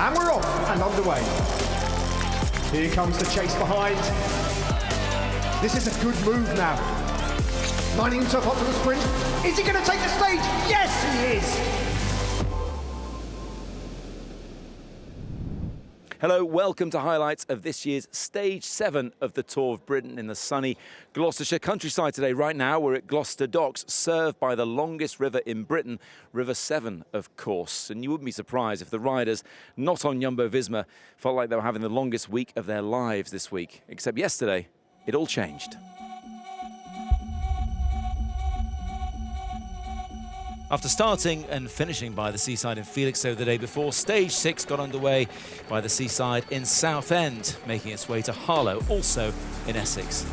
And we're off and underway. Here comes the chase behind. This is a good move now. Lining himself up to the sprint. Is he going to take the stage? Yes, he is. Hello, welcome to highlights of this year's Stage 7 of the Tour of Britain in the sunny Gloucestershire countryside today. Right now, we're at Gloucester Docks, served by the longest river in Britain, River Severn, of course. And you wouldn't be surprised if the riders not on Jumbo-Visma felt like they were having the longest week of their lives this week. Except yesterday, it all changed. After starting and finishing by the seaside in Felixstowe the day before, Stage 6 got underway by the seaside in Southend, making its way to Harlow, also in Essex.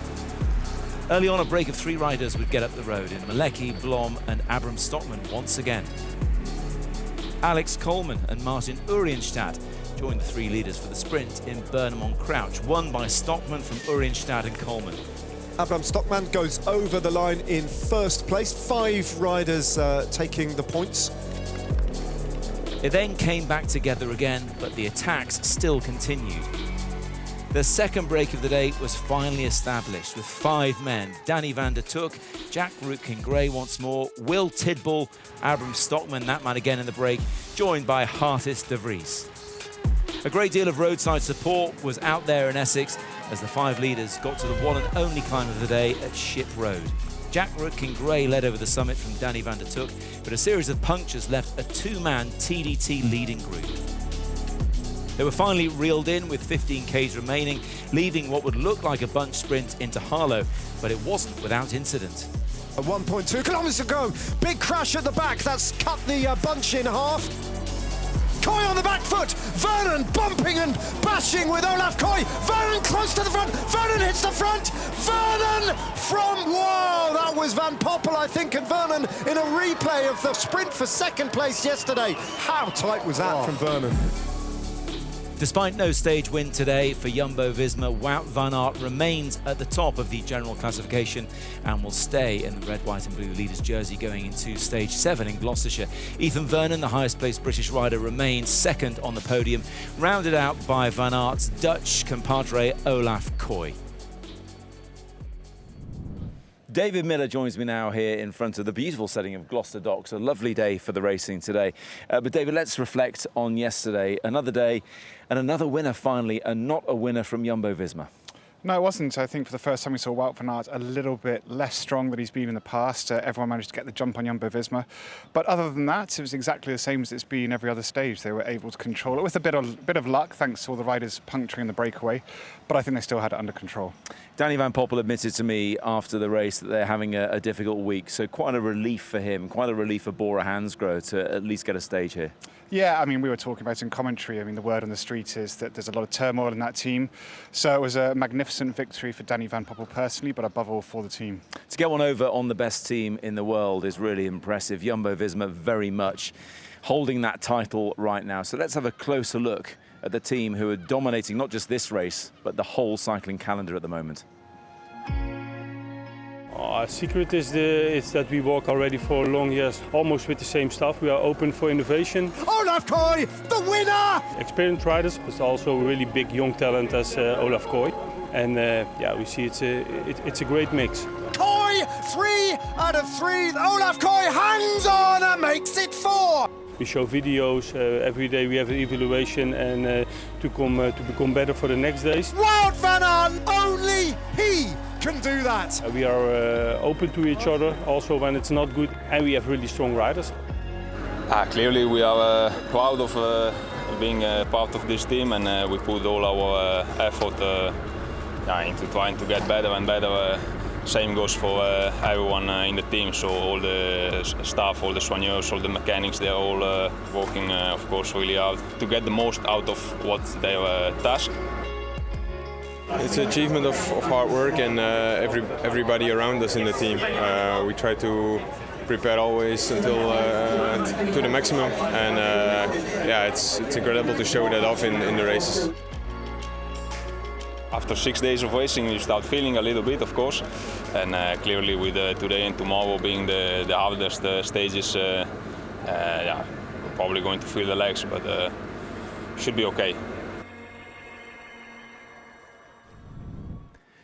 Early on, a break of 3 riders would get up the road in Malecki, Blom and Abram Stockman once again. Alex Coleman and Martin Urienstadt joined the 3 leaders for the sprint in Burnham-on-Crouch, won by Stockman from Urienstadt and Coleman. Abram Stockman goes over the line in first place. 5 riders taking the points. It then came back together again, but the attacks still continued. The second break of the day was finally established with 5 men. Danny van der Took, Jack Rootkin-Gray once more, Will Tidball, Abram Stockman, that man again in the break, joined by Hartis de Vries. A great deal of roadside support was out there in Essex as the 5 leaders got to the one and only climb of the day at Ship Road. Jack Rootkin-Gray led over the summit from Danny van der Took, but a series of punctures left a 2-man TDT leading group. They were finally reeled in with 15 Ks remaining, leaving what would look like a bunch sprint into Harlow, but it wasn't without incident. 1.2 kilometres to go. Big crash at the back. That's cut the bunch in half. Coy on the back foot. Vernon bumping and bashing with Olaf Coy. Vernon close to the front. Vernon hits the front. Vernon from, wow, that was Van Poppel, I think, and Vernon in a replay of the sprint for second place yesterday. How tight was that from Vernon? Despite no stage win today for Jumbo-Visma, Wout van Aert remains at the top of the general classification and will stay in the red, white and blue leaders jersey going into Stage 7 in Gloucestershire. Ethan Vernon, the highest placed British rider, remains second on the podium, rounded out by Van Aert's Dutch compadre Olaf Koy. David Miller joins me now here in front of the beautiful setting of Gloucester Docks. A lovely day for the racing today. But David, let's reflect on yesterday. Another day and another winner finally, and not a winner from Jumbo-Visma. No, it wasn't. I think for the first time we saw Wout van Aert a little bit less strong than he's been in the past. Everyone managed to get the jump on Jumbo-Visma. But other than that, it was exactly the same as it's been every other stage. They were able to control it with a bit of luck, thanks to all the riders puncturing the breakaway. But I think they still had it under control. Danny van Poppel admitted to me after the race that they're having a difficult week. So quite a relief for him, quite a relief for Bora Hansgrohe to at least get a stage here. Yeah, I mean, we were talking about it in commentary. I mean, the word on the street is that there's a lot of turmoil in that team. So it was a magnificent victory for Danny van Poppel personally, but above all for the team. To get one over on the best team in the world is really impressive. Jumbo-Visma very much holding that title right now. So let's have a closer look at the team who are dominating not just this race, but the whole cycling calendar at the moment. Our secret is that we work already for long years, almost with the same stuff. We are open for innovation. Olaf Koy, the winner! Experienced riders, but also a really big young talent as Olaf Koy. And yeah, we see it's a great mix. Koy, 3 out of 3. Olaf Koy hangs on and makes it 4. We show videos every day. We have an evaluation and to become better for the next days. Wout van Aert, only he can do that. We are open to each other, also when it's not good, and we have really strong riders. Clearly, we are proud of being part of this team, and we put all our effort into trying to get better and better. Same goes for everyone in the team, so all the staff, all the soigneurs, all the mechanics, they're all working, of course, really hard to get the most out of what their task. It's an achievement of hard work and everybody around us in the team. We try to prepare always until to the maximum, and yeah, it's incredible to show that off in the races. After 6 days of racing, you start feeling a little bit, of course, and clearly with today and tomorrow being the hardest stages, yeah, we're probably going to feel the legs, but should be okay.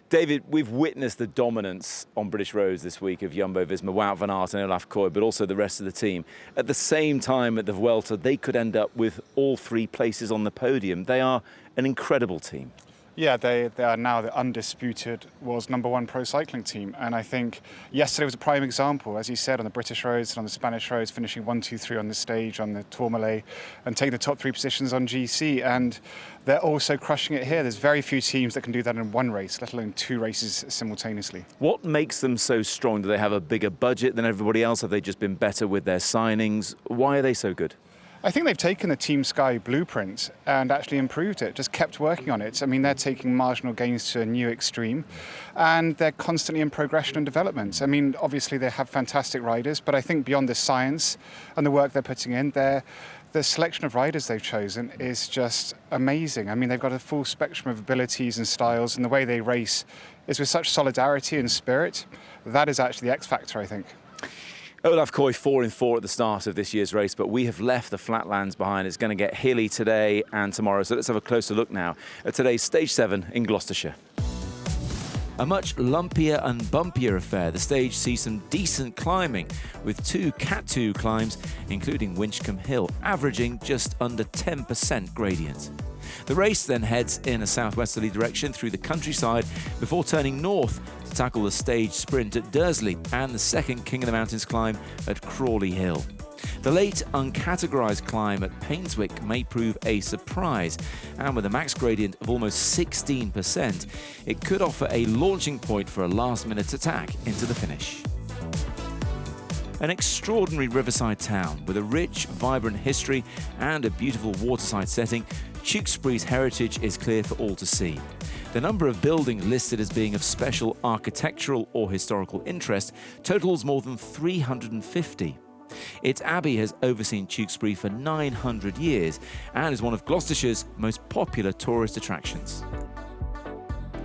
David, we've witnessed the dominance on British roads this week of Jumbo-Visma, Wout van Aert and Olaf Koy, but also the rest of the team. At the same time at the Vuelta, they could end up with all 3 places on the podium. They are an incredible team. Yeah, they are now the undisputed world's #1 pro cycling team. And I think yesterday was a prime example, as you said, on the British roads and on the Spanish roads, finishing 1, 2, 3 on the stage, on the Tourmalet, and taking the top 3 positions on GC. And they're also crushing it here. There's very few teams that can do that in 1 race, let alone 2 races simultaneously. What makes them so strong? Do they have a bigger budget than everybody else? Have they just been better with their signings? Why are they so good? I think they've taken the Team Sky blueprint and actually improved it, just kept working on it. I mean, they're taking marginal gains to a new extreme, and they're constantly in progression and development. I mean, obviously they have fantastic riders, but I think beyond the science and the work they're putting in, the selection of riders they've chosen is just amazing. I mean, they've got a full spectrum of abilities and styles, and the way they race is with such solidarity and spirit. That is actually the X factor, I think. Olaf Koy 4 in 4 at the start of this year's race, but we have left the flatlands behind. It's going to get hilly today and tomorrow. So let's have a closer look now at today's Stage 7 in Gloucestershire. A much lumpier and bumpier affair. The stage sees some decent climbing with 2 Cat 2 climbs, including Winchcombe Hill, averaging just under 10% gradient. The race then heads in a southwesterly direction through the countryside before turning north to tackle the stage sprint at Dursley and the second King of the Mountains climb at Crawley Hill. The late uncategorised climb at Painswick may prove a surprise, and with a max gradient of almost 16%, it could offer a launching point for a last-minute attack into the finish. An extraordinary riverside town with a rich, vibrant history and a beautiful waterside setting, Tewkesbury's heritage is clear for all to see. The number of buildings listed as being of special architectural or historical interest totals more than 350. Its abbey has overseen Tewkesbury for 900 years and is one of Gloucestershire's most popular tourist attractions.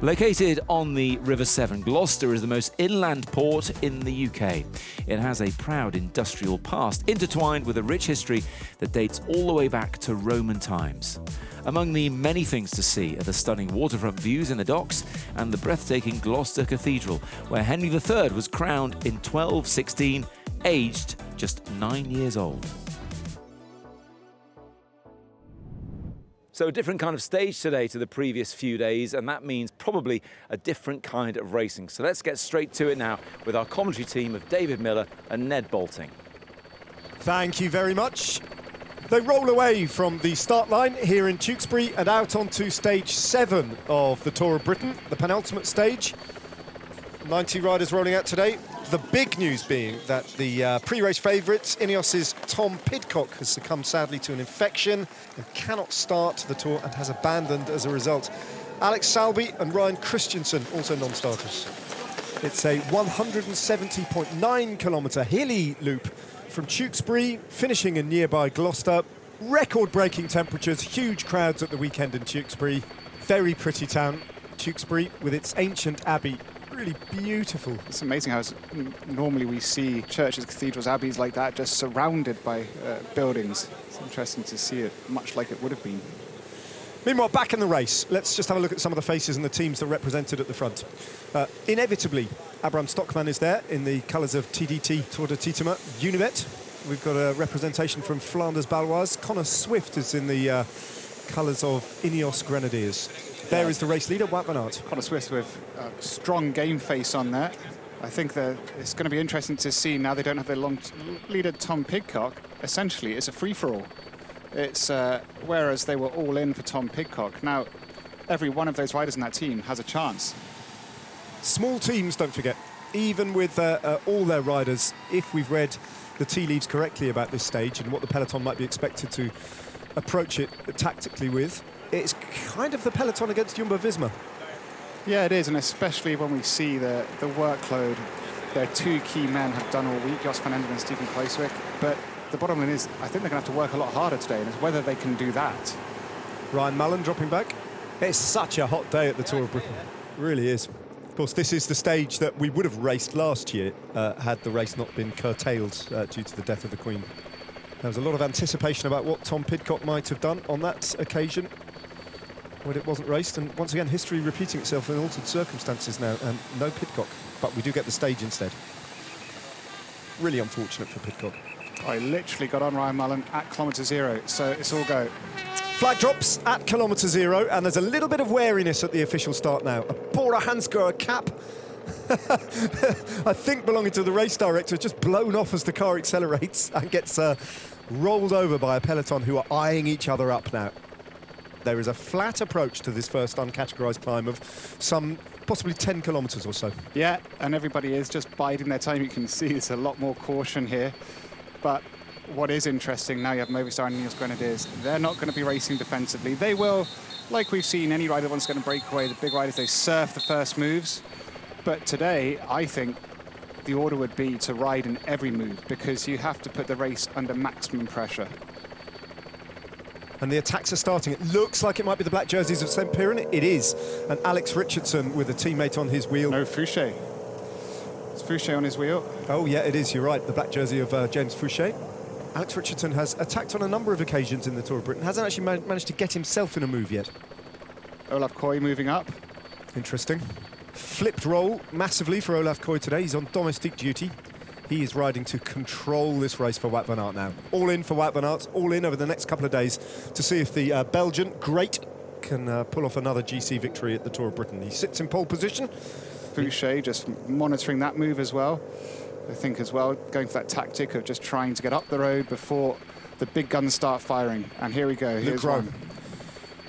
Located on the River Severn, Gloucester is the most inland port in the UK. It has a proud industrial past, intertwined with a rich history that dates all the way back to Roman times. Among the many things to see are the stunning waterfront views in the docks and the breathtaking Gloucester Cathedral, where Henry III was crowned in 1216, aged just 9 years old. So a different kind of stage today to the previous few days, and that means probably a different kind of racing. So let's get straight to it now with our commentary team of David Miller and Ned Bolting. Thank you very much. They roll away from the start line here in Tewkesbury and out onto stage 7 of the Tour of Britain, the penultimate stage. 90 riders rolling out today. The big news being that the pre-race favourites, Ineos's Tom Pidcock, has succumbed sadly to an infection and cannot start the Tour and has abandoned as a result. Alex Salby and Ryan Christensen, also non-starters. It's a 170.9 kilometre hilly loop from Tewkesbury, finishing in nearby Gloucester. Record-breaking temperatures, huge crowds at the weekend in Tewkesbury. Very pretty town, Tewkesbury, with its ancient abbey. Really beautiful. It's amazing how normally we see churches, cathedrals, abbeys like that just surrounded by buildings. It's interesting to see it much like it would have been. Meanwhile, back in the race, let's just have a look at some of the faces and the teams that are represented at the front. Inevitably, Abraham Stockman is there in the colours of TDT Tour de Titema Univet. We've got a representation from Flanders Baloise. Connor Swift is in the colours of Ineos Grenadiers. There is the race leader, Wout van Aert. Connor Swift with a strong game face on there. I think that it's going to be interesting to see now they don't have their long leader, Tom Pidcock. Essentially, it's a free-for-all. It's whereas they were all in for Tom Pidcock. Now, every one of those riders in that team has a chance. Small teams, don't forget. Even with all their riders, if we've read the tea leaves correctly about this stage and what the peloton might be expected to approach it tactically with, it's kind of the peloton against Jumbo-Visma. Yeah, it is, and especially when we see the workload their 2 key men have done all week, Jos van Enden and Stephen Kruijswijk. But the bottom line is, I think they're going to have to work a lot harder today, and it's whether they can do that. Ryan Mullen dropping back. It's such a hot day at the Tour of Britain. It really is. Of course, this is the stage that we would have raced last year had the race not been curtailed due to the death of the Queen. There was a lot of anticipation about what Tom Pidcock might have done on that occasion when it wasn't raced, and once again history repeating itself in altered circumstances now, and no Pidcock, but we do get the stage instead. Really unfortunate for Pidcock. I literally got on Ryan Mullen at kilometre 0, so it's all go. Flag drops at kilometre 0, and there's a little bit of wariness at the official start now. A Bora Hansgrohe cap, I think belonging to the race director, just blown off as the car accelerates and gets rolled over by a peloton who are eyeing each other up now. There is a flat approach to this first uncategorised climb of some possibly 10 kilometres or so. Yeah, and everybody is just biding their time. You can see there's a lot more caution here. But what is interesting, now you have Movistar and Ineos Grenadiers, they're not going to be racing defensively. They will, like we've seen, any rider wants going to break away. The big riders, they surf the first moves. But today, I think the order would be to ride in every move, because you have to put the race under maximum pressure. And the attacks are starting. It looks like it might be the black jerseys of St. Piran. It is. And Alex Richardson with a teammate on his wheel. No, Fouché. It's Fouché on his wheel. Oh, yeah, it is. You're right. The black jersey of James Fouché. Alex Richardson has attacked on a number of occasions in the Tour of Britain. Hasn't actually managed to get himself in a move yet. Olaf Koy moving up. Interesting. Flipped role massively for Olaf Koy today. He's on domestic duty. He is riding to control this race for Wout van Aert now. All in for Wout van Aert, all in over the next couple of days to see if the Belgian great can pull off another GC victory at the Tour of Britain. He sits in pole position. Fouché just monitoring that move as well. I think as well, going for that tactic of just trying to get up the road before the big guns start firing. And here we go. Here's one.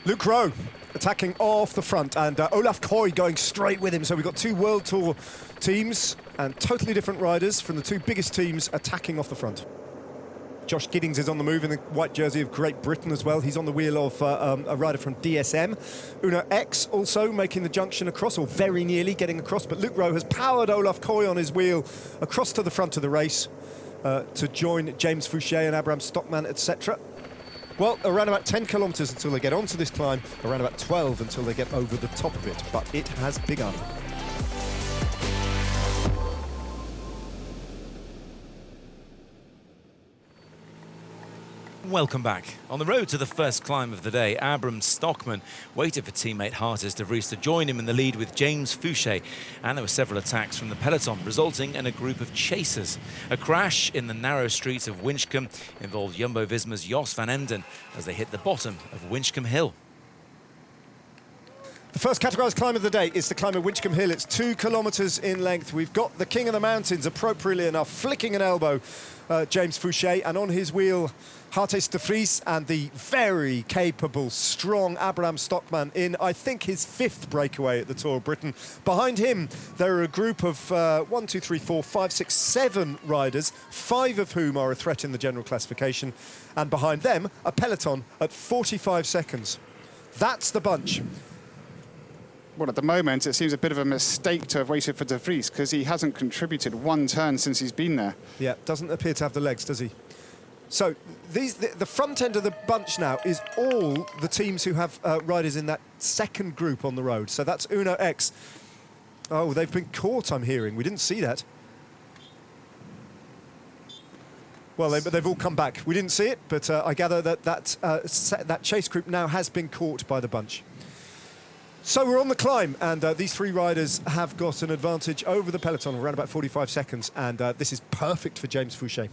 Luke Rowe attacking off the front, and Olaf Koy going straight with him. So we've got two World Tour teams and totally different riders from the two biggest teams attacking off the front. Josh Giddings is on the move in the white jersey of Great Britain as well. He's on the wheel of a rider from DSM. Uno X also making the junction across, or very nearly getting across, but Luke Rowe has powered Olaf Koy on his wheel across to the front of the race to join James Fouché and Abraham Stockman, etc. Well, around about 10 kilometres until they get onto this climb, around about 12 until they get over the top of it, but it has begun. Welcome back. On the road to the first climb of the day, Abraham Stockman waited for teammate Hartis de Vries to join him in the lead with James Fouché, and there were several attacks from the peloton, resulting in a group of chasers. A crash in the narrow streets of Winchcombe involved Jumbo-Visma's Jos van Emden as they hit the bottom of Winchcombe Hill. The first categorised climb of the day is the climb of Winchcombe Hill. It's 2 kilometres in length. We've got the king of the mountains, appropriately enough, flicking an elbow, James Fouché, and on his wheel, Hartis de Vries, and the very capable, strong Abraham Stockman in, I think, his 5th breakaway at the Tour of Britain. Behind him, there are a group of 1, 2, 3, 4, 5, 6, 7 riders, 5 of whom are a threat in the general classification, and behind them, a peloton at 45 seconds. That's the bunch. Well, at the moment, it seems a bit of a mistake to have waited for de Vries, because he hasn't contributed one turn since he's been there. Yeah, doesn't appear to have the legs, does he? So the front end of the bunch now is all the teams who have riders in that second group on the road. So that's Uno X. Oh, they've been caught, I'm hearing. We didn't see that. Well, they've all come back. We didn't see it, but I gather that chase group now has been caught by the bunch. So we're on the climb, and these 3 riders have got an advantage over the peloton around about 45 seconds, and this is perfect for James Fouché.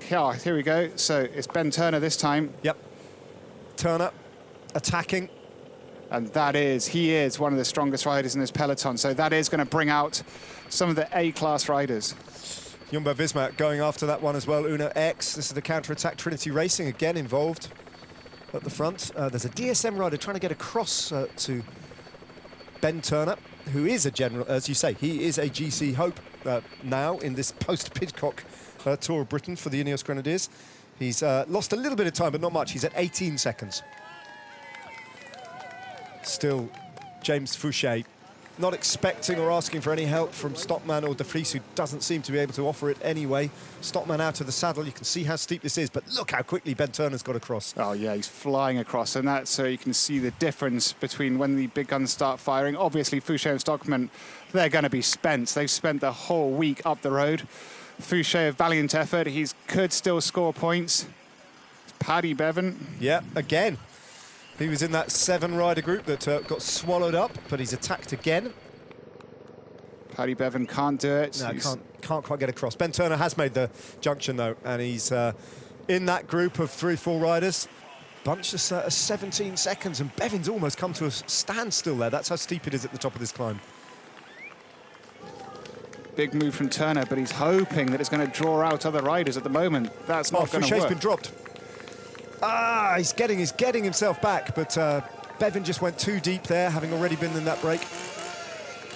Yeah, here we go. So it's Ben Turner this time. Yep. Turner attacking. And he is one of the strongest riders in this peloton. So that is going to bring out some of the A-class riders. Jumbo-Visma going after that one as well. Uno X, this is the counter-attack. Trinity Racing again involved at the front. There's a DSM rider trying to get across to Ben Turner, who is a general, as you say, he is a GC hope now in this post-Pidcock Tour of Britain for the Ineos Grenadiers. He's lost a little bit of time, but not much. He's at 18 seconds. Still, James Fouché not expecting or asking for any help from Stockman or de Vries, who doesn't seem to be able to offer it anyway. Stockman out of the saddle. You can see how steep this is, but look how quickly Ben Turner's got across. Oh, yeah, he's flying across, and that's so you can see the difference between when the big guns start firing. Obviously, Fouché and Stockman, they're going to be spent. They've spent the whole week up the road. Fouché, a valiant effort. He could still score points. Paddy Bevan. Yeah, again. He was in that 7-rider group that got swallowed up, but he's attacked again. Paddy Bevan can't do it. No, can't quite get across. Ben Turner has made the junction, though, and he's in that group of 3-4 riders. Bunch just 17 seconds, and Bevan's almost come to a standstill there. That's how steep it is at the top of this climb. Big move from Turner, but he's hoping that it's going to draw out other riders at the moment. That's not going to work. Fouché's been dropped. Ah, he's getting himself back, but Bevan just went too deep there, having already been in that break.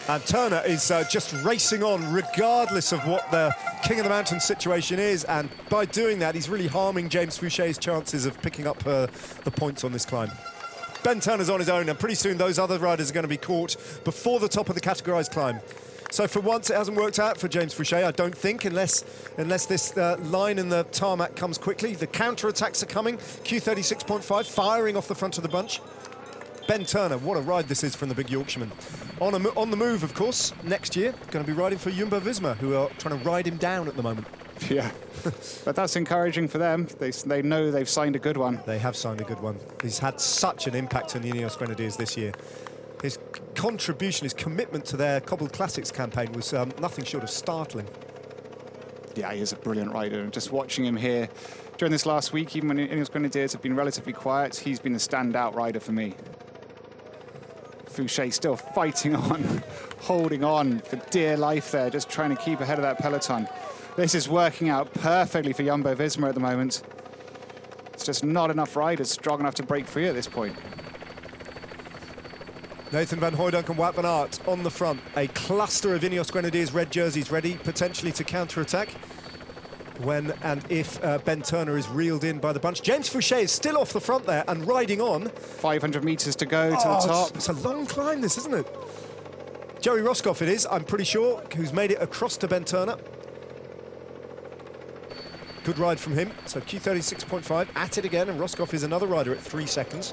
And Turner is just racing on, regardless of what the King of the Mountains situation is, and by doing that, he's really harming James Fouché's chances of picking up the points on this climb. Ben Turner's on his own, and pretty soon those other riders are going to be caught before the top of the categorised climb. So for once, it hasn't worked out for James Fouché, I don't think, unless this line in the tarmac comes quickly. The counter-attacks are coming. Q36.5 firing off the front of the bunch. Ben Turner, what a ride this is from the big Yorkshireman. On the move, of course, next year, going to be riding for Jumbo-Visma, who are trying to ride him down at the moment. Yeah, but that's encouraging for them. They know they've signed a good one. They have signed a good one. He's had such an impact on the Ineos Grenadiers this year. His contribution, his commitment to their Cobbled Classics campaign was nothing short of startling. Yeah, he is a brilliant rider. And just watching him here during this last week, even when Ineos Grenadiers have been relatively quiet, he's been the standout rider for me. Fouché still fighting on, holding on for dear life there, just trying to keep ahead of that peloton. This is working out perfectly for Jumbo-Visma at the moment. It's just not enough riders strong enough to break free at this point. Nathan Van Hooydonk and Wout van Aert on the front. A cluster of Ineos Grenadiers red jerseys ready potentially to counter-attack when and if Ben Turner is reeled in by the bunch. James Fouché is still off the front there and riding on. 500 metres to go to the top. It's a long climb, this, isn't it? Joey Roscoff it is, I'm pretty sure, who's made it across to Ben Turner. Good ride from him. So Q36.5 at it again, and Roscoff is another rider at 3 seconds.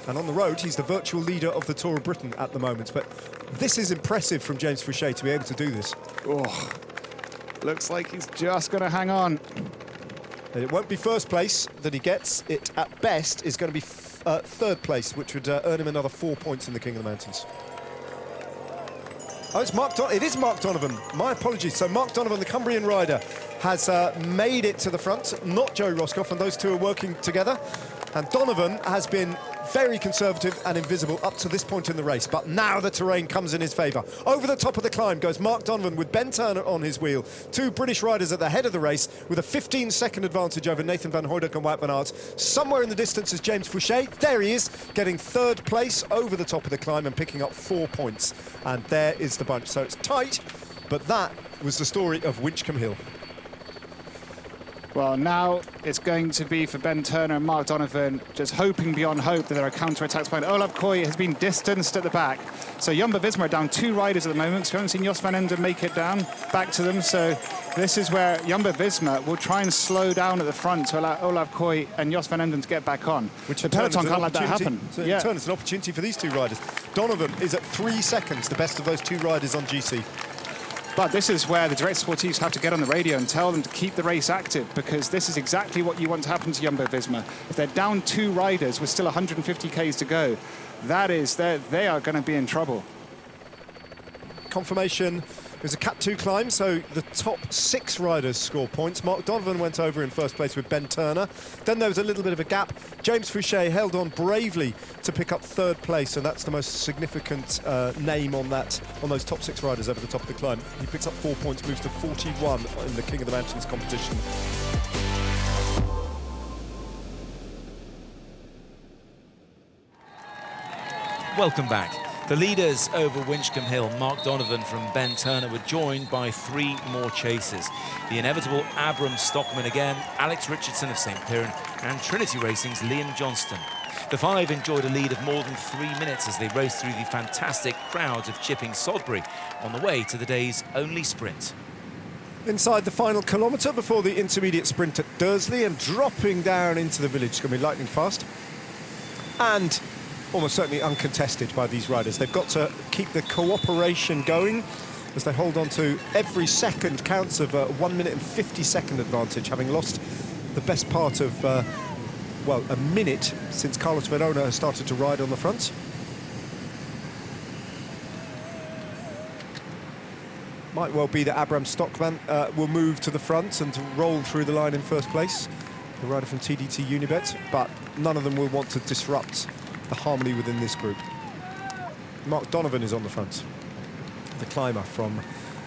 And on the road, he's the virtual leader of the Tour of Britain at the moment. But this is impressive from James Fouché to be able to do this. Oh, looks like he's just going to hang on. And it won't be first place that he gets. It, at best, is going to be third place, which would earn him another 4 points in the King of the Mountains. Oh, it is Mark Donovan. My apologies. So Mark Donovan, the Cumbrian rider, has made it to the front, not Joey Roscoff, and those two are working together. And Donovan has been very conservative and invisible up to this point in the race, but now the terrain comes in his favour. Over the top of the climb goes Mark Donovan with Ben Turner on his wheel. Two British riders at the head of the race with a 15-second advantage over Nathan Van Hooydonk and Wout van Aert. Somewhere in the distance is James Fouché. There he is, getting third place over the top of the climb and picking up 4 points. And there is the bunch. So it's tight, but that was the story of Winchcombe Hill. Well, now it's going to be for Ben Turner and Mark Donovan, just hoping beyond hope that there are counter-attacks behind. Olaf Koy has been distanced at the back. So Jumbo-Visma are down 2 riders at the moment. So we haven't seen Jos van Enden make it down, back to them. So this is where Jumbo-Visma will try and slow down at the front to allow Olaf Koy and Jos van Enden to get back on. Which the peloton can't let that happen. So in turn, it's an opportunity for these two riders. Donovan is at 3 seconds, the best of those 2 riders on GC. But this is where the direct sportifs have to get on the radio and tell them to keep the race active, because this is exactly what you want to happen to Jumbo-Visma. If they're down 2 riders with still 150 Ks to go, they are going to be in trouble. Confirmation, it was a Cat 2 climb, so the top 6 riders score points. Mark Donovan went over in first place with Ben Turner. Then there was a little bit of a gap. James Fouché held on bravely to pick up third place, and that's the most significant name on those top 6 riders over the top of the climb. He picks up 4 points, moves to 41 in the King of the Mountains competition. Welcome back. The leaders over Winchcombe Hill, Mark Donovan from Ben Turner, were joined by 3 more chasers. The inevitable Abram Stockman again, Alex Richardson of St. Piran, and Trinity Racing's Liam Johnston. The 5 enjoyed a lead of more than 3 minutes as they raced through the fantastic crowds of Chipping Sodbury on the way to the day's only sprint. Inside the final kilometre before the intermediate sprint at Dursley, and dropping down into the village. It's going to be lightning fast. And almost certainly uncontested by these riders. They've got to keep the cooperation going as they hold on to every second counts of a 1 minute and 50-second advantage, having lost the best part of, well, a minute since Carlos Verona has started to ride on the front. Might well be that Abraham Stockman will move to the front and roll through the line in first place, the rider from TDT Unibet, but none of them will want to disrupt the harmony within this group. Mark Donovan is on the front, the climber from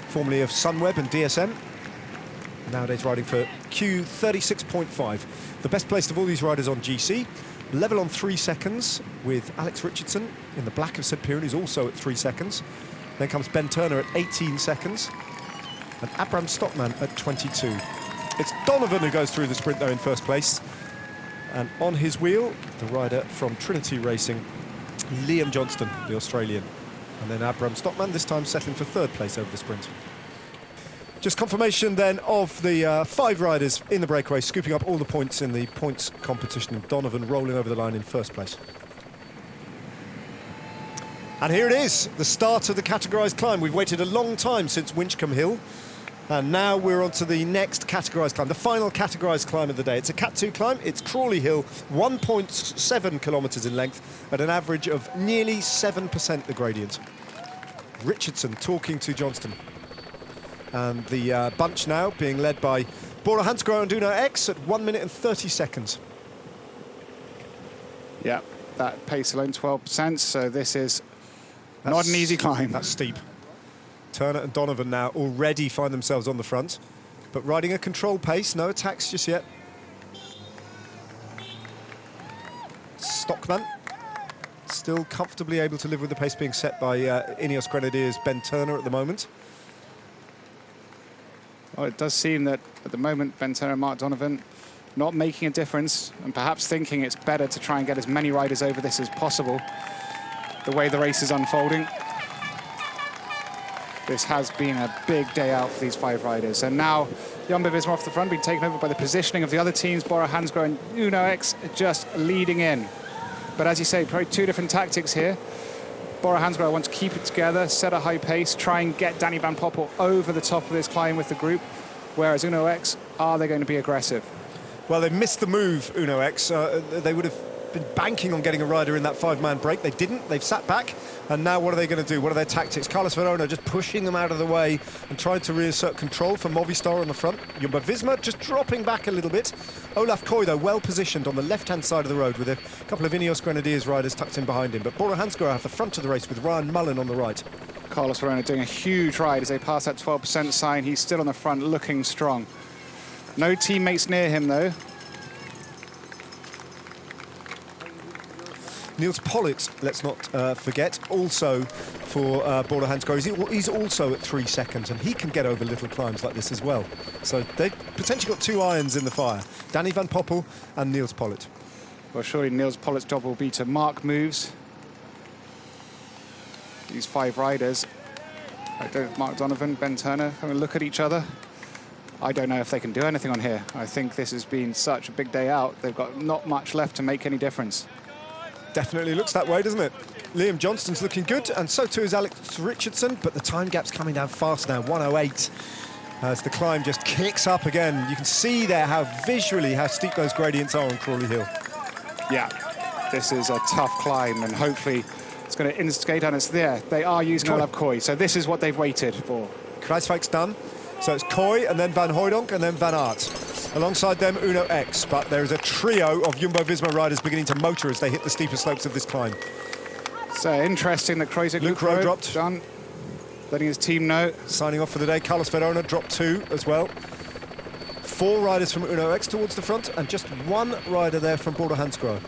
formerly of Sunweb and DSM, nowadays riding for Q36.5. The best placed of all these riders on GC, level on 3 seconds with Alex Richardson in the black of St. Piran, who's also at 3 seconds. Then comes Ben Turner at 18 seconds and Abraham Stockman at 22. It's Donovan who goes through the sprint though in first place. And on his wheel, the rider from Trinity Racing, Liam Johnston, the Australian. And then Abraham Stockman, this time settling for third place over the sprint. Just confirmation then of the 5 riders in the breakaway, scooping up all the points in the points competition, and Donovan rolling over the line in first place. And here it is, the start of the categorised climb. We've waited a long time since Winchcombe Hill, and now we're on to the next categorised climb, the final categorised climb of the day. It's a Cat 2 climb, it's Crawley Hill, 1.7 kilometres in length, at an average of nearly 7% the gradient. Richardson talking to Johnston. And the bunch now being led by Bora Hansgrohe and Uno X at 1 minute and 30 seconds. Yeah, that pace alone 12%, so this is not an easy climb. That's steep. Turner and Donovan now already find themselves on the front, but riding a controlled pace, no attacks just yet. Stockman still comfortably able to live with the pace being set by Ineos Grenadiers' Ben Turner at the moment. Well, it does seem that at the moment Ben Turner and Mark Donovan not making a difference, and perhaps thinking it's better to try and get as many riders over this as possible, the way the race is unfolding. This has been a big day out for these 5 riders. And now Jumbo-Visma off the front, being taken over by the positioning of the other teams. Bora Hansgrohe and Uno X just leading in. But as you say, probably 2 different tactics here. Bora Hansgrohe wants to keep it together, set a high pace, try and get Danny Van Poppel over the top of this climb with the group. Whereas Uno X, are they going to be aggressive? Well, they missed the move, Uno X. They would have been banking on getting a rider in that 5-man break. They didn't. They've sat back. And now what are they going to do? What are their tactics? Carlos Verona just pushing them out of the way and trying to reassert control for Movistar on the front. Jumbo-Visma just dropping back a little bit. Olaf Koy, though, well positioned on the left-hand side of the road with a couple of Ineos Grenadiers riders tucked in behind him. But Bora Hansgrohe at the front of the race with Ryan Mullen on the right. Carlos Verona doing a huge ride as they pass that 12% sign. He's still on the front, looking strong. No teammates near him, though. Niels Pollitt, let's not forget, also for Bora Hansgrohe. He's also at 3 seconds, and he can get over little climbs like this as well. So they've potentially got 2 irons in the fire. Danny Van Poppel and Niels Pollitt. Well, surely Niels Pollitt's job will be to mark moves. These 5 riders, I don't know if Mark Donovan, Ben Turner, having a look at each other. I don't know if they can do anything on here. I think this has been such a big day out. They've got not much left to make any difference. Definitely looks that way, doesn't it? Liam Johnston's looking good, and so too is Alex Richardson, but the time gap's coming down fast now, 1:08. As the climb just kicks up again. You can see there how steep those gradients are on Crawley Hill. Yeah, this is a tough climb, and hopefully it's going to instigate, and it's there. They are using Olaf Koy, so this is what they've waited for. Kruiswijk's done. So it's Koy, and then Van Hooydonk, and then Van Aert. Alongside them, Uno X, but there is a trio of Jumbo-Visma riders beginning to motor as they hit the steeper slopes of this climb. So interesting that Kruiswijk Luke Rowe dropped. Done, letting his team know. Signing off for the day, Carlos Verona dropped 2 as well. 4 riders from Uno X towards the front, and just 1 rider there from Bora Hansgrohe.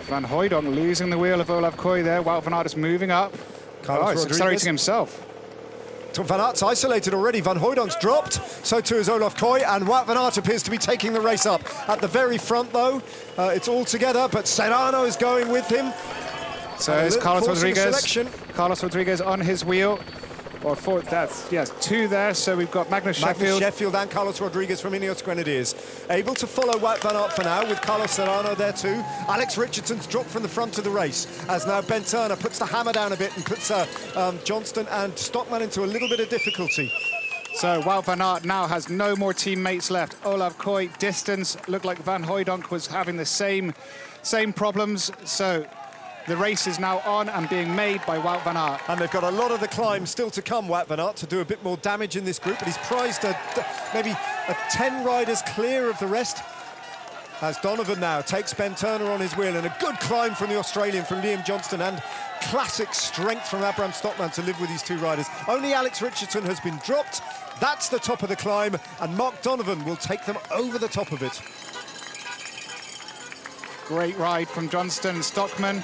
Van Hooydonk losing the wheel of Olaf Koy there. Wout van Aert is moving up. He's accelerating himself. Van Aert's isolated already. Van Hooydonk's dropped. So too is Olaf Koy, and Wout van Aert appears to be taking the race up. At the very front, though, it's all together, but Serrano is going with him. So it's Carlos Rodriguez. Carlos Rodriguez on his wheel. Or four, that's, yes, 2 there. So we've got Magnus Sheffield. And Carlos Rodriguez from Ineos Grenadiers. Able to follow Wout van Aert for now, with Carlos Serrano there too. Alex Richardson's dropped from the front of the race, as now Ben Turner puts the hammer down a bit and puts Johnston and Stockman into a little bit of difficulty. So Wout van Aert now has no more teammates left. Olav Koy, distance. Looked like Van Hooijdonk was having the same problems. So the race is now on and being made by Wout van Aert. And they've got a lot of the climb still to come, Wout van Aert, to do a bit more damage in this group, but he's prized maybe 10 riders clear of the rest. As Donovan now takes Ben Turner on his wheel, and a good climb from the Australian, from Liam Johnston, and classic strength from Abraham Stockman to live with these 2 riders. Only Alex Richardson has been dropped. That's the top of the climb, and Mark Donovan will take them over the top of it. Great ride from Johnston and Stockman.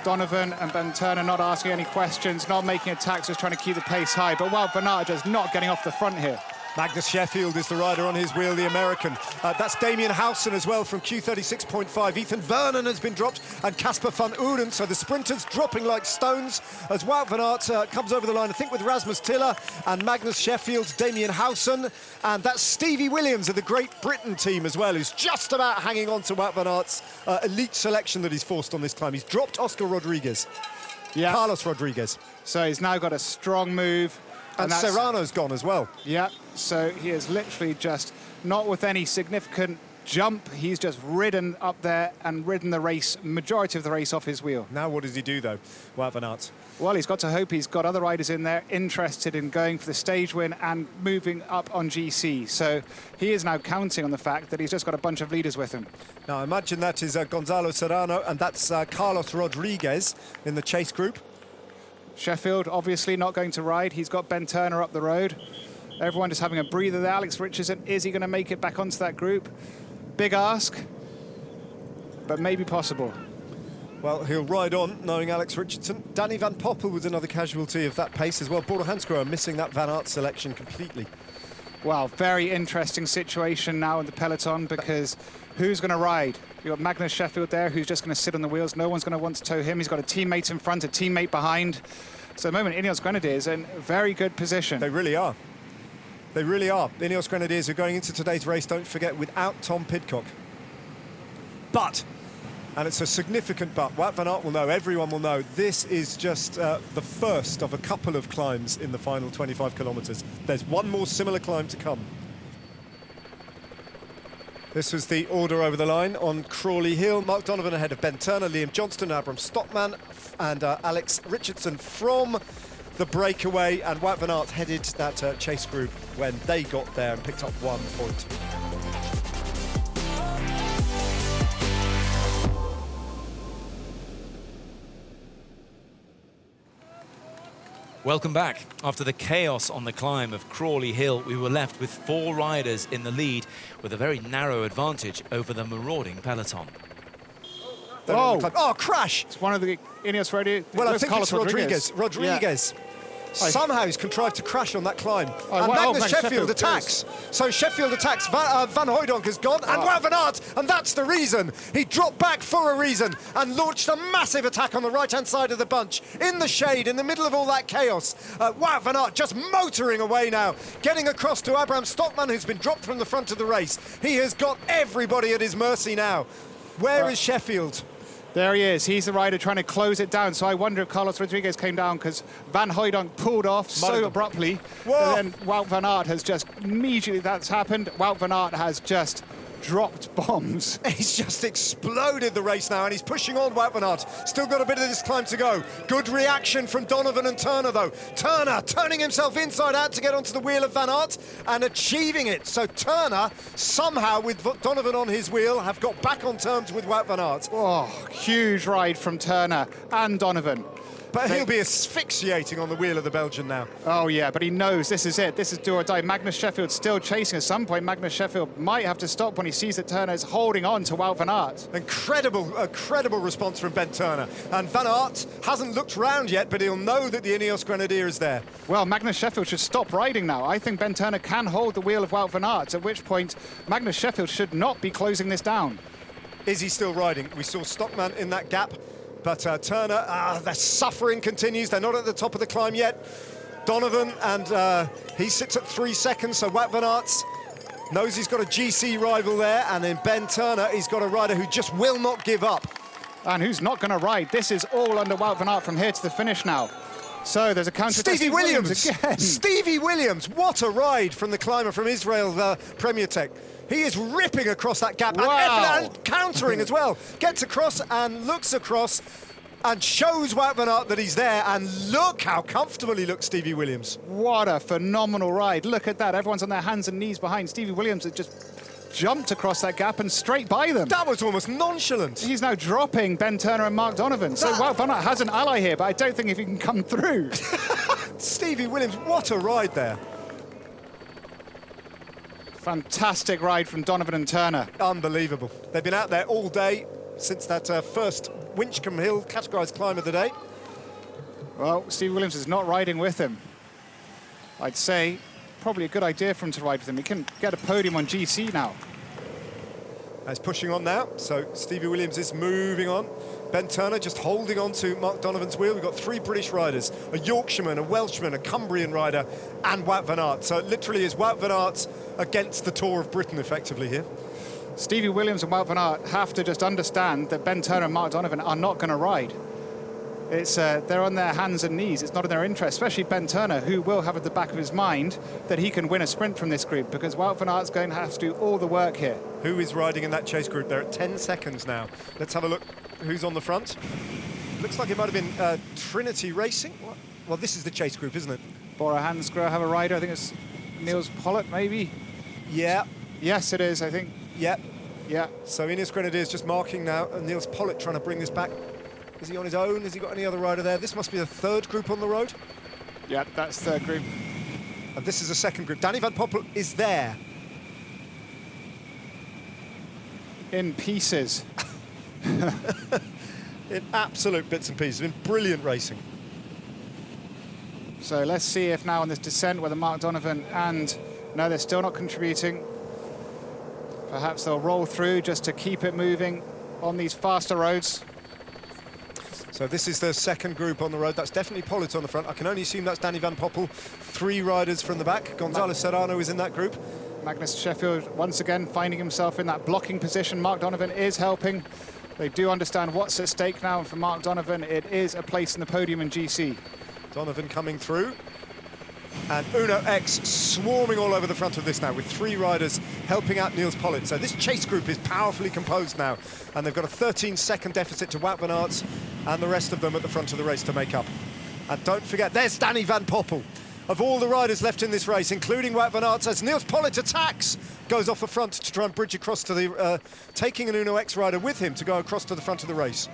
Donovan and Ben Turner not asking any questions, not making attacks, just trying to keep the pace high. But Wout van Aert just not getting off the front here. Magnus Sheffield is the rider on his wheel, the American. That's Damien Howson as well from Q36.5. Ethan Vernon has been dropped, and Casper van Uden. So the sprinters dropping like stones as Wout van Aert comes over the line, I think, with Rasmus Tiller and Magnus Sheffield, Damien Howson. And that's Stevie Williams of the Great Britain team as well, who's just about hanging on to Wout van Aert's elite selection that he's forced on this climb. He's dropped Oscar Rodriguez, Carlos Rodriguez. So he's now got a strong move. And Serrano's gone as well. Yeah, so he is literally just not with any significant jump. He's just ridden up there and ridden the race, majority of the race off his wheel. Now what does he do, though, Wout van Aert? Well, he's got to hope he's got other riders in there interested in going for the stage win and moving up on GC. So he is now counting on the fact that he's just got a bunch of leaders with him. Now, I imagine that is Gonzalo Serrano, and that's Carlos Rodriguez in the chase group. Sheffield obviously not going to ride. He's got Ben Turner up the road. Everyone just having a breather there. Alex Richardson, is he going to make it back onto that group? Big ask, but maybe possible. Well, he'll ride on, knowing Alex Richardson. Danny Van Poppel was another casualty of that pace as well. Bodo Hansgrohe missing that Van Aert selection completely. Well, very interesting situation now in the peloton, because who's going to ride? You've got Magnus Sheffield there, who's just going to sit on the wheels. No one's going to want to tow him. He's got a teammate in front, a teammate behind. So at the moment, Ineos Grenadiers in very good position. They really are. They really are. Ineos Grenadiers are going into today's race, don't forget, without Tom Pidcock. But, and it's a significant but, Wout van Aert will know, everyone will know, this is just the first of a couple of climbs in the final 25 kilometres. There's one more similar climb to come. This was the order over the line on Crawley Hill. Mark Donovan ahead of Ben Turner, Liam Johnston, Abraham Stockman, and Alex Richardson from the breakaway. And Wout van Aert headed that chase group when they got there and picked up 1 point. Welcome back. After the chaos on the climb of Crawley Hill, we were left with 4 riders in the lead with a very narrow advantage over the marauding peloton. Oh, crash! It's one of the Ineos Rodriguez. Well, I think it's Rodriguez. Yeah. Somehow he's contrived to crash on that climb. And Magnus Sheffield attacks. So Sheffield attacks. Van Hooijdonk is gone. And Wout van Aert. And that's the reason. He dropped back for a reason and launched a massive attack on the right-hand side of the bunch. In the shade, in the middle of all that chaos. Wout van Aert just motoring away now. Getting across to Abraham Stockman, who's been dropped from the front of the race. He has got everybody at his mercy now. Where is Sheffield? There he is. He's the rider trying to close it down. So I wonder if Carlos Rodriguez came down, because Van Hooijdonk pulled off so abruptly. And then Wout van Aert has just immediately, that's happened. Wout van Aert has just dropped bombs. He's just exploded the race now, and he's pushing on, Wout van Aert. Still got a bit of this climb to go. Good reaction from Donovan and Turner, though. Turner turning himself inside out to get onto the wheel of Van Aert and achieving it. So Turner, somehow, with Donovan on his wheel, have got back on terms with Wout van Aert. Oh, huge ride from Turner and Donovan. But he'll be asphyxiating on the wheel of the Belgian now. Oh, yeah, but he knows this is it. This is do or die. Magnus Sheffield still chasing. At some point, Magnus Sheffield might have to stop when he sees that Turner is holding on to Wout van Aert. Incredible response from Ben Turner. And Van Aert hasn't looked round yet, but he'll know that the Ineos Grenadier is there. Well, Magnus Sheffield should stop riding now. I think Ben Turner can hold the wheel of Wout van Aert, at which point Magnus Sheffield should not be closing this down. Is he still riding? We saw Stockman in that gap. But Turner, the suffering continues. They're not at the top of the climb yet. Donovan, and he sits at 3 seconds, so Wout van Aert knows he's got a GC rival there, and then Ben Turner, he's got a rider who just will not give up. And who's not going to ride? This is all under Wout van Aert from here to the finish now. So there's a counter. Stevie Williams again. Stevie Williams, what a ride from the climber from Israel, Premier Tech. He is ripping across that gap, Wow. and countering as well. Gets across and looks across and shows Wout van Aert that he's there, and look how comfortable he looks, Stevie Williams. What a phenomenal ride. Look at that. Everyone's on their hands and knees behind. Stevie Williams has just jumped across that gap and straight by them. That was almost nonchalant. He's now dropping Ben Turner and Mark Donovan. So Wout van Aert has an ally here, but I don't think if he can come through. Stevie Williams, what a ride there. Fantastic ride from Donovan and Turner. Unbelievable. They've been out there all day since that first Winchcombe Hill categorised climb of the day. Well, Stevie Williams is not riding with him. I'd say probably a good idea for him to ride with him. He can get a podium on GC now. He's pushing on now, so Stevie Williams is moving on. Ben Turner just holding on to Mark Donovan's wheel. We've got 3 British riders, a Yorkshireman, a Welshman, a Cumbrian rider, and Wout van Aert. So it literally is Wout van Aert against the Tour of Britain, effectively, here. Stevie Williams and Wout van Aert have to just understand that Ben Turner and Mark Donovan are not going to ride. It's they're on their hands and knees. It's not in their interest, especially Ben Turner, who will have at the back of his mind that he can win a sprint from this group, because Wout van Aert's going to have to do all the work here. Who is riding in that chase group? They're at 10 seconds now. Let's have a look who's on the front. Looks like it might have been Trinity Racing. Well, this is the chase group, isn't it? Bora Hansgrohe have a rider. I think it's Niels Pollitt, maybe. Yeah. Yes, it is, I think. Yeah. Yeah. So Ineos Grenadiers just marking now, and Niels Pollitt trying to bring this back. Is he on his own? Has he got any other rider there? This must be the 3rd group on the road. Yeah, that's the group. And this is the 2nd group. Danny van Poppel is there. In pieces. In absolute bits and pieces. Been brilliant racing. So let's see if now on this descent, whether Mark Donovan and... No, they're still not contributing. Perhaps they'll roll through just to keep it moving on these faster roads. So this is the 2nd group on the road. That's definitely Pollitt on the front. I can only assume that's Danny van Poppel. 3 riders from the back. Gonzalo Serrano is in that group. Magnus Sheffield once again finding himself in that blocking position. Mark Donovan is helping. They do understand what's at stake now, and for Mark Donovan it is a place in the podium in GC. Donovan coming through. And Uno X swarming all over the front of this now, with 3 riders helping out Niels Pollitt. So this chase group is powerfully composed now, and they've got a 13-second deficit to Wout van Aert and the rest of them at the front of the race to make up. And don't forget, there's Danny van Poppel. Of all the riders left in this race, including Wout van Aert, as Niels Pollitt attacks, goes off the front to try and bridge across to the, taking an Uno X rider with him to go across to the front of the race.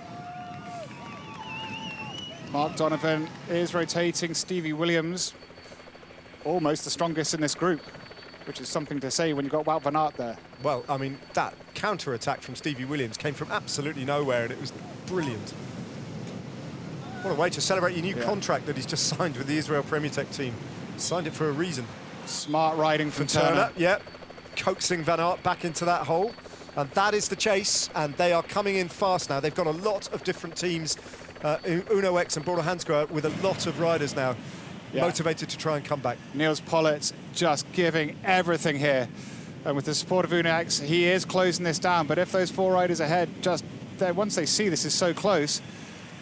Mark Donovan is rotating Stevie Williams, almost the strongest in this group, which is something to say when you've got Wout van Aert there. Well, I mean, that counter-attack from Stevie Williams came from absolutely nowhere, and it was brilliant. What a way to celebrate your new contract that he's just signed with the Israel Premier Tech team. Signed it for a reason. Smart riding from Turner. Yeah, coaxing Van Aert back into that hole. And that is the chase, and they are coming in fast now. They've got a lot of different teams, Uno X and Bora Hansgrohe, with a lot of riders now. Yeah. Motivated to try and come back. Niels Pollitt just giving everything here. And with the support of Uno X, he is closing this down. But if those 4 riders ahead, just once they see this is so close,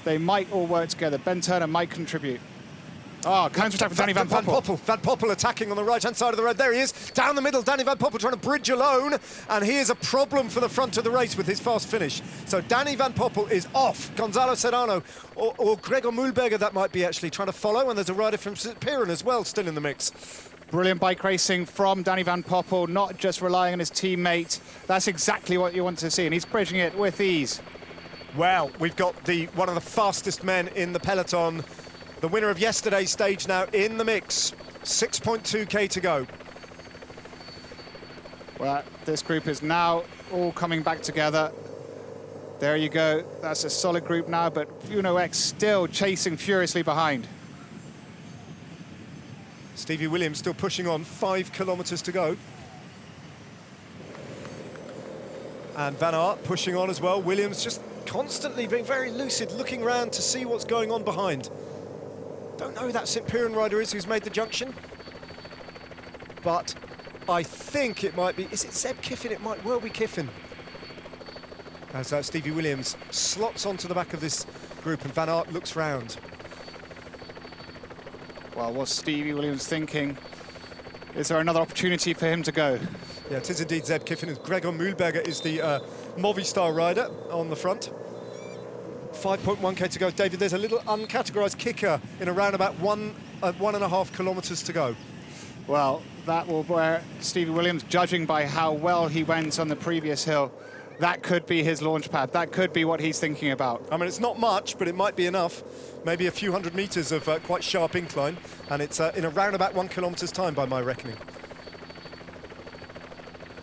they might all work together. Ben Turner might contribute. Oh, counter-attack from Danny van Poppel. Van Poppel attacking on the right-hand side of the road. There he is, down the middle. Danny van Poppel trying to bridge alone. And he is a problem for the front of the race with his fast finish. So Danny van Poppel is off. Gonzalo Serrano or Gregor Mühlberger, that might be actually trying to follow. And there's a rider from St. Piran as well, still in the mix. Brilliant bike racing from Danny van Poppel, not just relying on his teammate. That's exactly what you want to see, and he's bridging it with ease. Well, we've got one of the fastest men in the peloton. The winner of yesterday's stage now in the mix. 6.2k to go. Well, this group is now all coming back together. There you go. That's a solid group now, but Uno X still chasing furiously behind. Stevie Williams still pushing on, 5 kilometres to go. And Van Aert pushing on as well. Williams just constantly being very lucid, looking around to see what's going on behind. Don't know who that St. Piran rider is who's made the junction. But I think it might be, is it Zeb Kiffin? It might well be Kiffin. As Stevie Williams slots onto the back of this group and Van Aert looks round. Well, what's Stevie Williams thinking? Is there another opportunity for him to go? Yeah, it is indeed Zeb Kiffin. Gregor Mühlberger is the Movistar rider on the front. 5.1k to go. David, there's a little uncategorised kicker in around about 1.5 kilometres to go. Well, that will where Stevie Williams, judging by how well he went on the previous hill, that could be his launch pad. That could be what he's thinking about. I mean, it's not much, but it might be enough. Maybe a few hundred metres of quite sharp incline, and it's in around about 1 kilometre's time by my reckoning.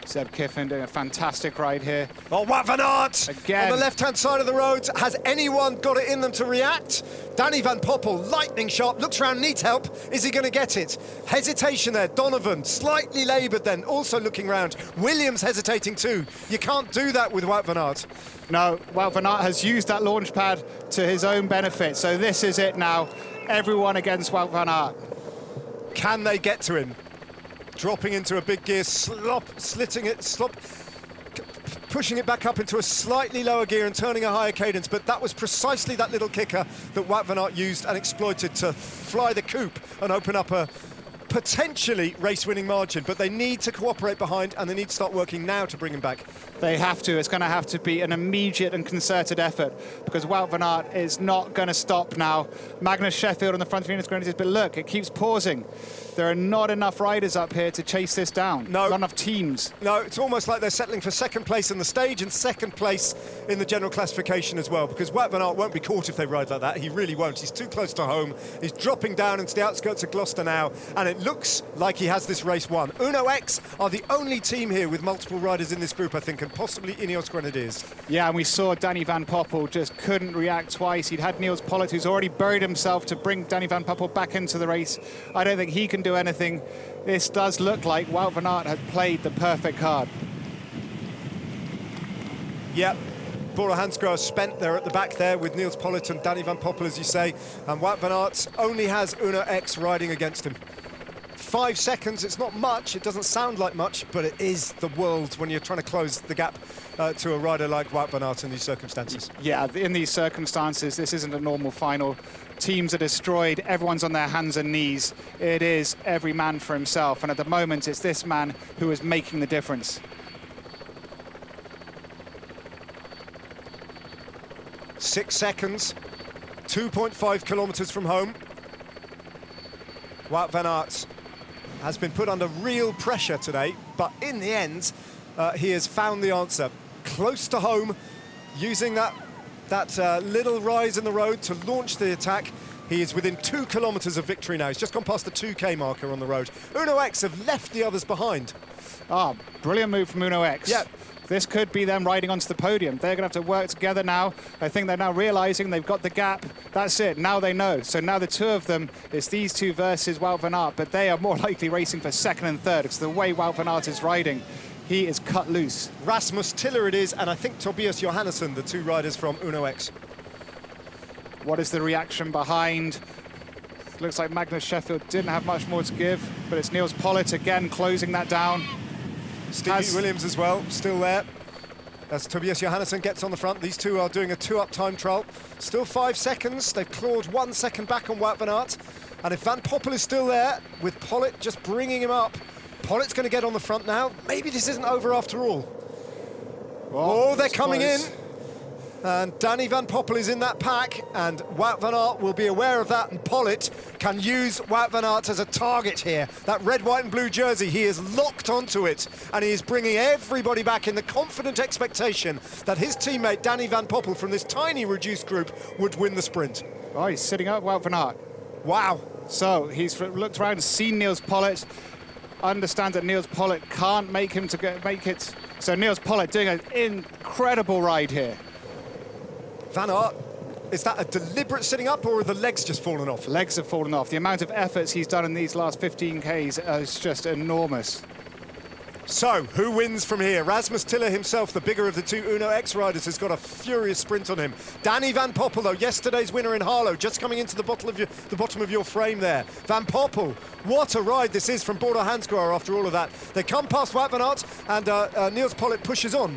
Zeb Kiffin doing a fantastic ride here. Oh, Wout van Aert! Again. On the left-hand side of the road. Has anyone got it in them to react? Danny Van Poppel, lightning sharp, looks around, needs help. Is he going to get it? Hesitation there. Donovan, slightly laboured then, also looking round. Williams hesitating too. You can't do that with Wout van Aert. No, Wout van Aert has used that launch pad to his own benefit. So this is it now. Everyone against Wout van Aert. Can they get to him? Dropping into a big gear, pushing it back up into a slightly lower gear and turning a higher cadence, but that was precisely that little kicker that Wout van Aert used and exploited to fly the coupe and open up a potentially race-winning margin, but they need to cooperate behind and they need to start working now to bring him back. They have to. It's going to have to be an immediate and concerted effort because Wout van Aert is not going to stop now. Magnus Sheffield on the front of Venus Grenadiers, but look, it keeps pausing. There are not enough riders up here to chase this down. No. Not enough teams. No, it's almost like they're settling for second place in the stage and second place in the general classification as well, because Wout van Aert won't be caught if they ride like that. He really won't. He's too close to home. He's dropping down into the outskirts of Gloucester now, and it looks like he has this race won. Uno X are the only team here with multiple riders in this group, I think, and possibly Ineos Grenadiers. Yeah, and we saw Danny Van Poppel just couldn't react twice. He'd had Niels Pollitt, who's already buried himself to bring Danny Van Poppel back into the race. I don't think he can do anything. This does look like Wout van Aert had played the perfect card. Yep. Bora Hansgrohe spent there at the back there with Niels Pollitt and Danny Van Poppel, as you say, and Wout van Aert only has Uno X riding against him. 5 seconds, it's not much, it doesn't sound like much, but it is the world when you're trying to close the gap to a rider like Wout van Aert in these circumstances. Yeah, in these circumstances, this isn't a normal final. Teams are destroyed, everyone's on their hands and knees. It is every man for himself, and at the moment, it's this man who is making the difference. 6 seconds, 2.5 kilometres from home. Wout van Aert has been put under real pressure today, but in the end, he has found the answer. Close to home, using that little rise in the road to launch the attack. He is within 2 kilometres of victory now. He's just gone past the 2K marker on the road. Uno X have left the others behind. Ah, brilliant move from Uno X. Yeah. This could be them riding onto the podium. They're going to have to work together now. I think they're now realising they've got the gap. That's it. Now they know. So now the two of them, it's these two versus Wout van Aert, but they are more likely racing for second and third because the way Wout van Aert is riding, he is cut loose. Rasmus Tiller it is, and I think Tobias Johannesson, the two riders from Uno X. What is the reaction behind? Looks like Magnus Sheffield didn't have much more to give, but it's Niels Pollitt again closing that down. Stevie Williams as well, still there. As Tobias Johannesson gets on the front, these two are doing a 2-up time trial. Still 5 seconds, they've clawed 1 second back on Wout van Aert. And if Van Poppel is still there, with Pollitt just bringing him up, Pollitt's going to get on the front now. Maybe this isn't over after all. Oh, they're coming in. And Danny Van Poppel is in that pack, and Wout van Aert will be aware of that, and Pollitt can use Wout van Aert as a target here. That red, white and blue jersey, he is locked onto it, and he is bringing everybody back in the confident expectation that his teammate Danny Van Poppel from this tiny reduced group would win the sprint. Oh, he's sitting up Wout van Aert. Wow. So he's looked around and seen Niels Pollitt, understands that Niels Pollitt can't make him to make it. So Niels Pollitt doing an incredible ride here. Van Aert, is that a deliberate sitting up or are the legs just fallen off? Legs have fallen off. The amount of efforts he's done in these last 15 Ks is just enormous. So, who wins from here? Rasmus Tiller himself, the bigger of the two Uno X riders, has got a furious sprint on him. Danny Van Poppel, though, yesterday's winner in Harlow, just coming into the bottom of your frame there. Van Poppel, what a ride this is from Bodo Hansgrohe after all of that. They come past Wout van Aert, and Niels Pollitt pushes on.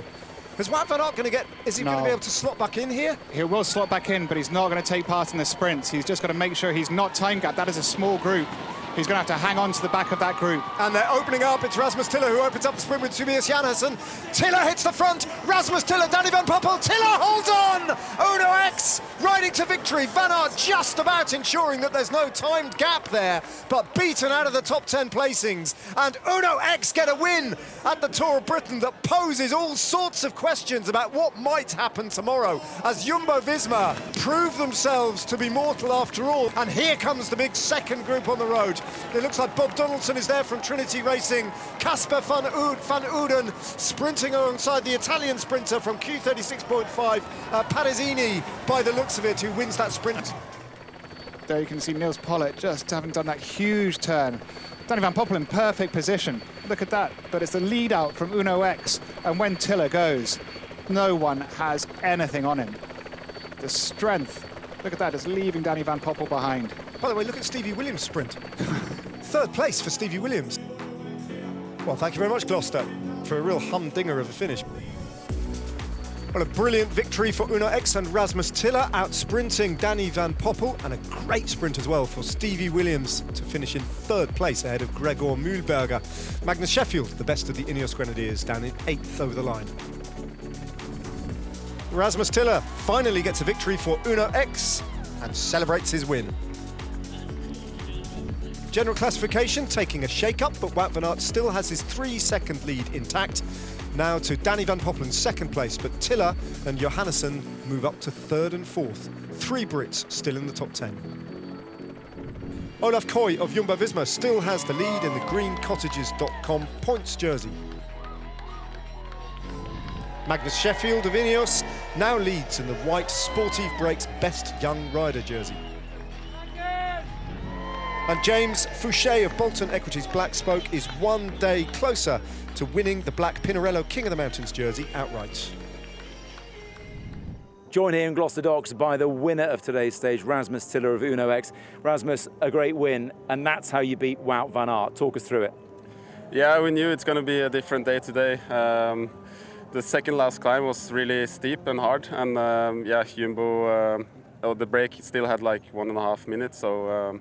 Is Wout van Aert going to get... Is he going to be able to slot back in here? He will slot back in, but he's not going to take part in the sprint. He's just got to make sure he's not time gap. That is a small group. He's going to have to hang on to the back of that group. And they're opening up. It's Rasmus Tiller who opens up the sprint with Tobias Janssen. Tiller hits the front. Rasmus Tiller, Danny Van Poppel. Tiller holds on. Uno X riding to victory. Van Aert just about ensuring that there's no timed gap there, but beaten out of the top 10 placings. And Uno X get a win at the Tour of Britain that poses all sorts of questions about what might happen tomorrow as Jumbo-Visma prove themselves to be mortal after all. And here comes the big second group on the road. It looks like Bob Donaldson is there from Trinity Racing. Casper van Uden sprinting alongside the Italian sprinter from Q36.5, Parisini, by the looks of it, who wins that sprint. There you can see Niels Pollitt just having done that huge turn. Danny Van Poppel in perfect position. Look at that, but it's the lead out from Uno X, and when Tiller goes, no one has anything on him. The strength, look at that, is leaving Danny Van Poppel behind. By the way, look at Stevie Williams' sprint. Third place for Stevie Williams. Well, thank you very much, Gloucester, for a real humdinger of a finish. Well, a brilliant victory for Uno X and Rasmus Tiller, out-sprinting Danny Van Poppel, and a great sprint as well for Stevie Williams to finish in third place ahead of Gregor Mühlberger. Magnus Sheffield, the best of the Ineos Grenadiers, down in 8th over the line. Rasmus Tiller finally gets a victory for Uno X and celebrates his win. General classification taking a shake-up, but Wout van Aert still has his 3-second lead intact. Now to Danny Van Poppel in second place, but Tiller and Johannesson move up to third and fourth. 3 Brits still in the top 10. Olaf Koy of Jumbo-Visma still has the lead in the greencottages.com points jersey. Magnus Sheffield of Ineos now leads in the white Sportive Breaks Best Young Rider jersey. And James Fouché of Bolton Equities Black Spoke is 1 day closer to winning the black Pinarello King of the Mountains jersey outright. Joined here in Gloucester Docks by the winner of today's stage, Rasmus Tiller of Uno X. Rasmus, a great win, and that's how you beat Wout van Aert. Talk us through it. Yeah, we knew it's going to be a different day today. The second last climb was really steep and hard, and yeah, Jumbo, the break still had like 1.5 minutes, so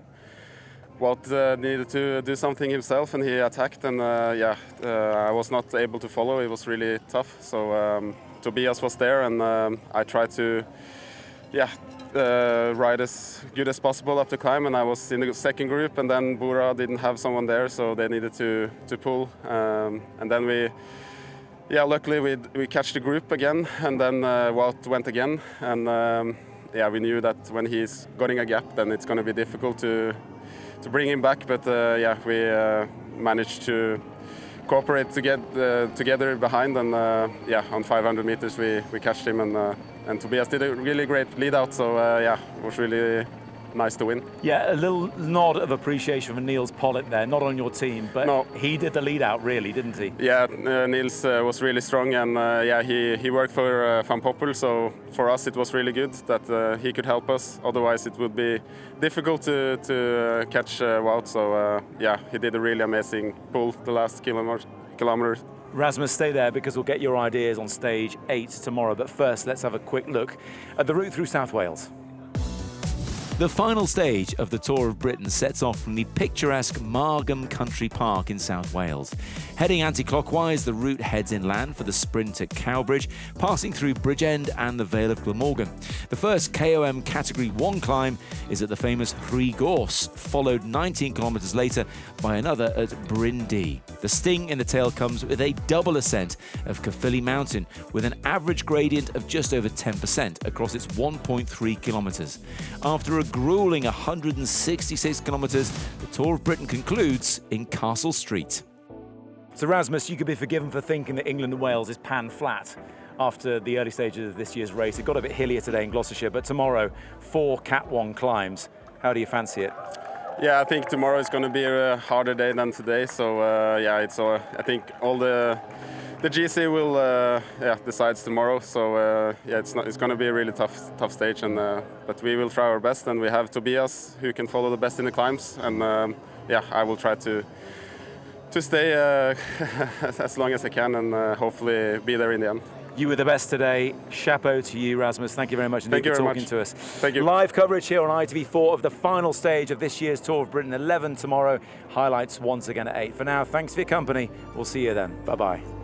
Wout needed to do something himself, and he attacked, and yeah, I was not able to follow. It was really tough, so Tobias was there, and I tried to ride as good as possible up the climb, and I was in the second group, and then Bora didn't have someone there, so they needed to pull, and then luckily we catch the group again, and then Wout went again, and yeah, we knew that when he's getting a gap, then it's going to be difficult to bring him back, but yeah, we managed to cooperate to get together behind, and yeah, on 500 meters we catched him, and Tobias did a really great lead out, so yeah, it was really nice to win. Yeah, a little nod of appreciation for Niels Pollitt there, not on your team, but no, he did the lead out really, didn't he? Yeah, Niels was really strong, and yeah, he worked for Van Poppel, so for us it was really good that he could help us. Otherwise it would be difficult to catch Wout, so yeah, he did a really amazing pull the last kilometer. Rasmus, stay there because we'll get your ideas on stage 8 tomorrow, but first let's have a quick look at the route through South Wales. The final stage of the Tour of Britain sets off from the picturesque Margam Country Park in South Wales. Heading anti-clockwise, the route heads inland for the sprint at Cowbridge, passing through Bridgend and the Vale of Glamorgan. The first KOM Category 1 climb is at the famous Rhy Gorse, followed 19 kilometres later by another at Bryn D. The sting in the tail comes with a double ascent of Caerphilly Mountain, with an average gradient of just over 10% across its 1.3 kilometres. After a grueling 166 kilometres, the Tour of Britain concludes in Castle Street. So Rasmus, you could be forgiven for thinking that England and Wales is pan flat after the early stages of this year's race. It got a bit hillier today in Gloucestershire, but tomorrow 4 Cat 1 climbs. How do you fancy it? Yeah, I think tomorrow is going to be a harder day than today. So yeah, it's I think all the GC will decides tomorrow. So yeah, it's going to be a really tough stage, and but we will try our best. And we have Tobias who can follow the best in the climbs, and yeah, I will try to stay as long as I can, and hopefully be there in the end. You were the best today. Chapeau to you, Rasmus. Thank you very much indeed for talking to us. Thank you. Live coverage here on ITV4 of the final stage of this year's Tour of Britain, 11 tomorrow. Highlights once again at 8. For now, thanks for your company. We'll see you then. Bye-bye.